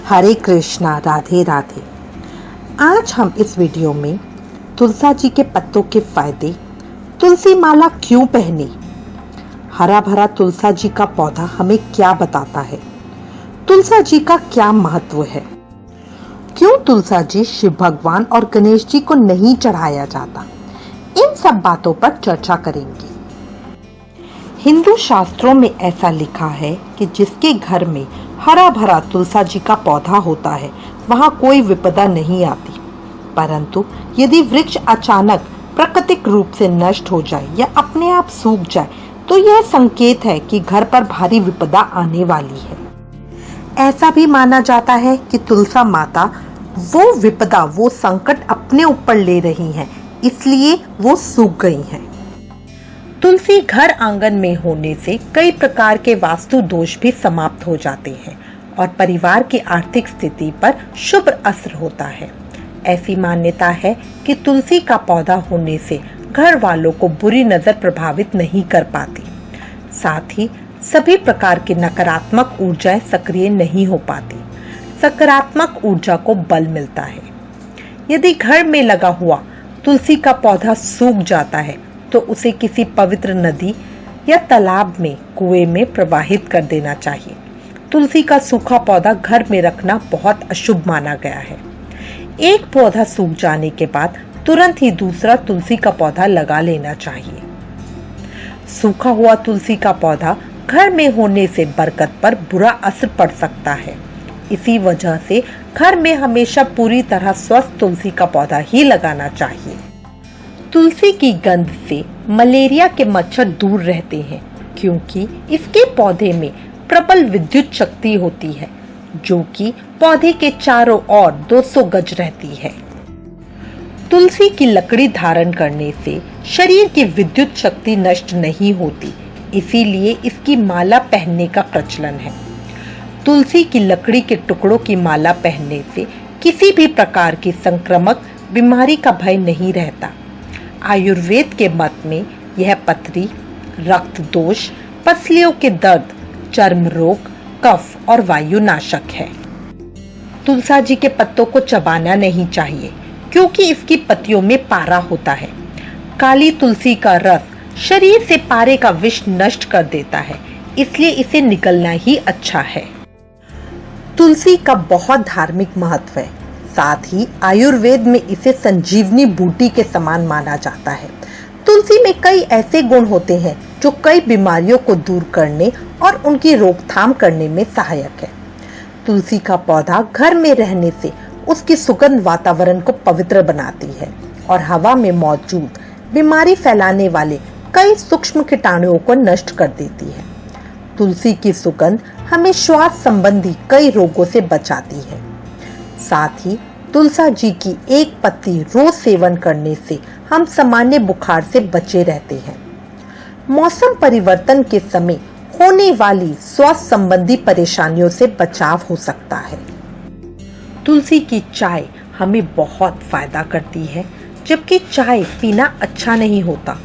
हरे कृष्णा, राधे राधे। आज हम इस वीडियो में तुलसा जी के पत्तों के फायदे, तुलसी माला क्यों पहने, हरा भरा तुलसा जी का पौधा हमें क्या बताता है, तुलसा जी का क्या महत्व है, क्यों तुलसा जी शिव भगवान और गणेश जी को नहीं चढ़ाया जाता, इन सब बातों पर चर्चा करेंगे। हिंदू शास्त्रों में ऐसा लिखा है कि जिसके घर में हरा भरा तुलसा जी का पौधा होता है वहां कोई विपदा नहीं आती। परंतु यदि वृक्ष अचानक प्राकृतिक रूप से नष्ट हो जाए या अपने आप सूख जाए तो यह संकेत है कि घर पर भारी विपदा आने वाली है। ऐसा भी माना जाता है कि तुलसा माता वो विपदा, वो संकट अपने ऊपर ले रही हैं, इसलिए वो सूख गई हैं। तुलसी घर आंगन में होने से कई प्रकार के वास्तु दोष भी समाप्त हो जाते हैं और परिवार की आर्थिक स्थिति पर शुभ असर होता है। ऐसी मान्यता है कि तुलसी का पौधा होने से घर वालों को बुरी नजर प्रभावित नहीं कर पाती। साथ ही सभी प्रकार की नकारात्मक ऊर्जाएं सक्रिय नहीं हो पाती। सकारात्मक ऊर्जा को बल मिलता है। यदि घर में लगा हुआ तुलसी का पौधा सूख जाता है तो उसे किसी पवित्र नदी या तालाब में, कुएं में प्रवाहित कर देना चाहिए। तुलसी का सूखा पौधा घर में रखना बहुत अशुभ माना गया है। एक पौधा सूख जाने के बाद तुरंत ही दूसरा तुलसी का पौधा लगा लेना चाहिए। सूखा हुआ तुलसी का पौधा घर में होने से बरकत पर बुरा असर पड़ सकता है। इसी वजह से घर में हमेशा पूरी तरह स्वस्थ तुलसी का पौधा ही लगाना चाहिए। तुलसी की गंध से मलेरिया के मच्छर दूर रहते हैं क्योंकि इसके पौधे में प्रबल विद्युत शक्ति होती है जो कि पौधे के चारों ओर 200 गज रहती है। तुलसी की लकड़ी धारण करने से शरीर की विद्युत शक्ति नष्ट नहीं होती, इसीलिए इसकी माला पहनने का प्रचलन है। तुलसी की लकड़ी के टुकड़ों की माला पहनने से किसी भी प्रकार की संक्रामक बीमारी का भय नहीं रहता। आयुर्वेद के मत में यह पथरी, रक्त दोष, पसलियों के दर्द, चर्म रोग, कफ और वायु नाशक है। तुलसा जी के पत्तों को चबाना नहीं चाहिए क्योंकि इसकी पत्तियों में पारा होता है। काली तुलसी का रस शरीर से पारे का विष नष्ट कर देता है, इसलिए इसे निगलना ही अच्छा है। तुलसी का बहुत धार्मिक महत्व है। साथ ही आयुर्वेद में इसे संजीवनी बूटी के समान माना जाता है। तुलसी में कई ऐसे गुण होते हैं जो कई बीमारियों को दूर करने और उनकी रोकथाम करने में सहायक है। तुलसी का पौधा घर में रहने से उसकी सुगंध वातावरण को पवित्र बनाती है और हवा में मौजूद बीमारी फैलाने वाले कई सूक्ष्म कीटाणुओं को नष्ट कर देती है। तुलसी की सुगंध हमें श्वास संबंधी कई रोगों से बचाती है। साथ ही तुलसा जी की एक पत्ती रोज सेवन करने से हम सामान्य बुखार से बचे रहते हैं। मौसम परिवर्तन के समय होने वाली स्वास्थ्य संबंधी परेशानियों से बचाव हो सकता है। तुलसी की चाय हमें बहुत फायदा करती है, जबकि चाय पीना अच्छा नहीं होता।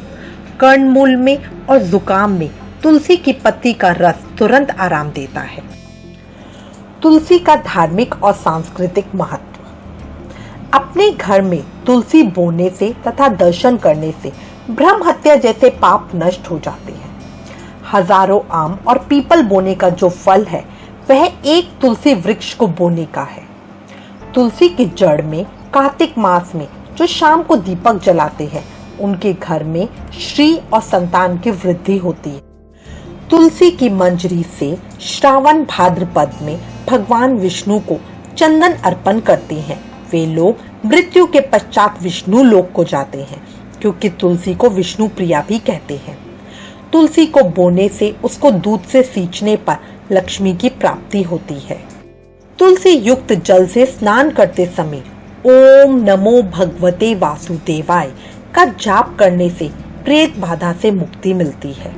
कर्णमूल में और जुकाम में तुलसी की पत्ती का रस तुरंत आराम देता है। तुलसी का धार्मिक और सांस्कृतिक महत्व। अपने घर में तुलसी बोने से तथा दर्शन करने से ब्रह्म हत्या जैसे पाप नष्ट हो जाते हैं। हजारों आम और पीपल बोने का जो फल है वह एक तुलसी वृक्ष को बोने का है। तुलसी की जड़ में कार्तिक मास में जो शाम को दीपक जलाते हैं उनके घर में श्री और संतान की वृद्धि होती है। तुलसी की मंजरी से श्रावण भाद्रपद में भगवान विष्णु को चंदन अर्पण करते हैं। वे लोग मृत्यु के पश्चात विष्णु लोक को जाते हैं क्योंकि तुलसी को विष्णु प्रिया भी कहते हैं। तुलसी को बोने से उसको दूध से सींचने पर लक्ष्मी की प्राप्ति होती है। तुलसी युक्त जल से स्नान करते समय ओम नमो भगवते वासुदेवाय का जाप करने से प्रेत बाधा से मुक्ति मिलती है।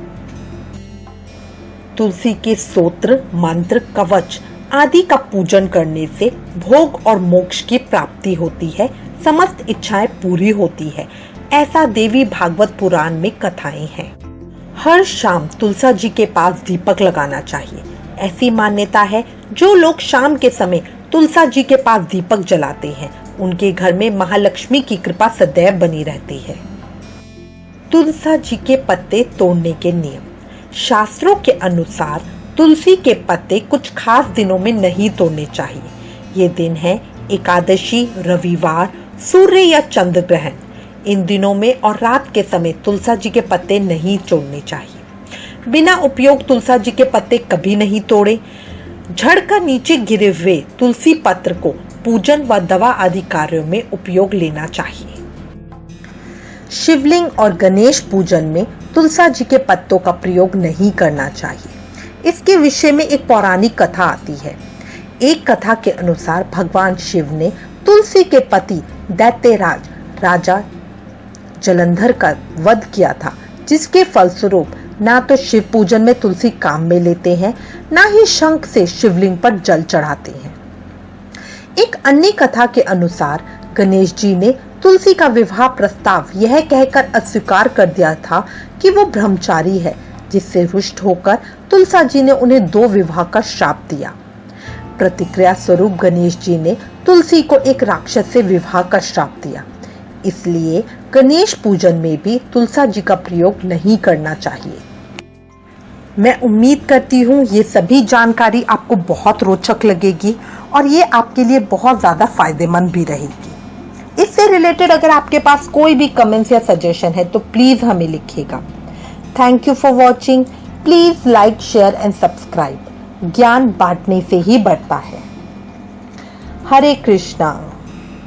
तुलसी के स्तोत्र, मंत्र, कवच आदि का पूजन करने से भोग और मोक्ष की प्राप्ति होती है, समस्त इच्छाएं पूरी होती है। ऐसा देवी भागवत पुराण में कथाएं हैं। हर शाम तुलसा जी के पास दीपक लगाना चाहिए। ऐसी मान्यता है जो लोग शाम के समय तुलसा जी के पास दीपक जलाते हैं, उनके घर में महालक्ष्मी की कृपा सदैव बनी रहती है। तुलसा जी के पत्ते तोड़ने के नियम। शास्त्रों के अनुसार तुलसी के पत्ते कुछ खास दिनों में नहीं तोड़ने चाहिए। ये दिन है एकादशी, रविवार, सूर्य या चंद्र ग्रहण। इन दिनों में और रात के समय तुलसा जी के पत्ते नहीं तोड़ने चाहिए। बिना उपयोग तुलसा जी के पत्ते कभी नहीं तोड़े। झड़ कर नीचे गिरे हुए तुलसी पत्र को पूजन व दवा आदि कार्यों में उपयोग लेना चाहिए। शिवलिंग और गणेश पूजन में तुलसा जी के पत्तों का प्रयोग नहीं करना चाहिए। इसके विषय में एक पौराणिक कथा आती है। एक कथा के अनुसार भगवान शिव ने तुलसी के पति दैत्यराज राजा जलंधर का वध किया था, जिसके फलस्वरूप ना तो शिव पूजन में तुलसी काम में लेते हैं, ना ही शंख से शिवलिंग पर जल चढ़ाते हैं। एक अन्य कथा के अनुसार गणेश जी ने तुलसी का विवाह प्रस्ताव यह कहकर अस्वीकार कर दिया था कि वो ब्रह्मचारी है, जिससे रुष्ट होकर तुलसा जी ने उन्हें 2 विवाह का श्राप दिया। प्रतिक्रिया स्वरूप गणेश जी ने तुलसी को एक राक्षस से विवाह का श्राप दिया। इसलिए गणेश पूजन में भी तुलसा जी का प्रयोग नहीं करना चाहिए। मैं उम्मीद करती हूँ ये सभी जानकारी आपको बहुत रोचक लगेगी और ये आपके लिए बहुत ज़्यादा फायदेमंद भी रहेगी। इससे रिलेटेड अगर आपके पास कोई भी कमेंट्स या सजेशन है तो प्लीज़ हमें लिखिएगा। Thank you for watching. Please like, share and subscribe. ज्ञान बांटने से ही बढ़ता है। हरे कृष्णा।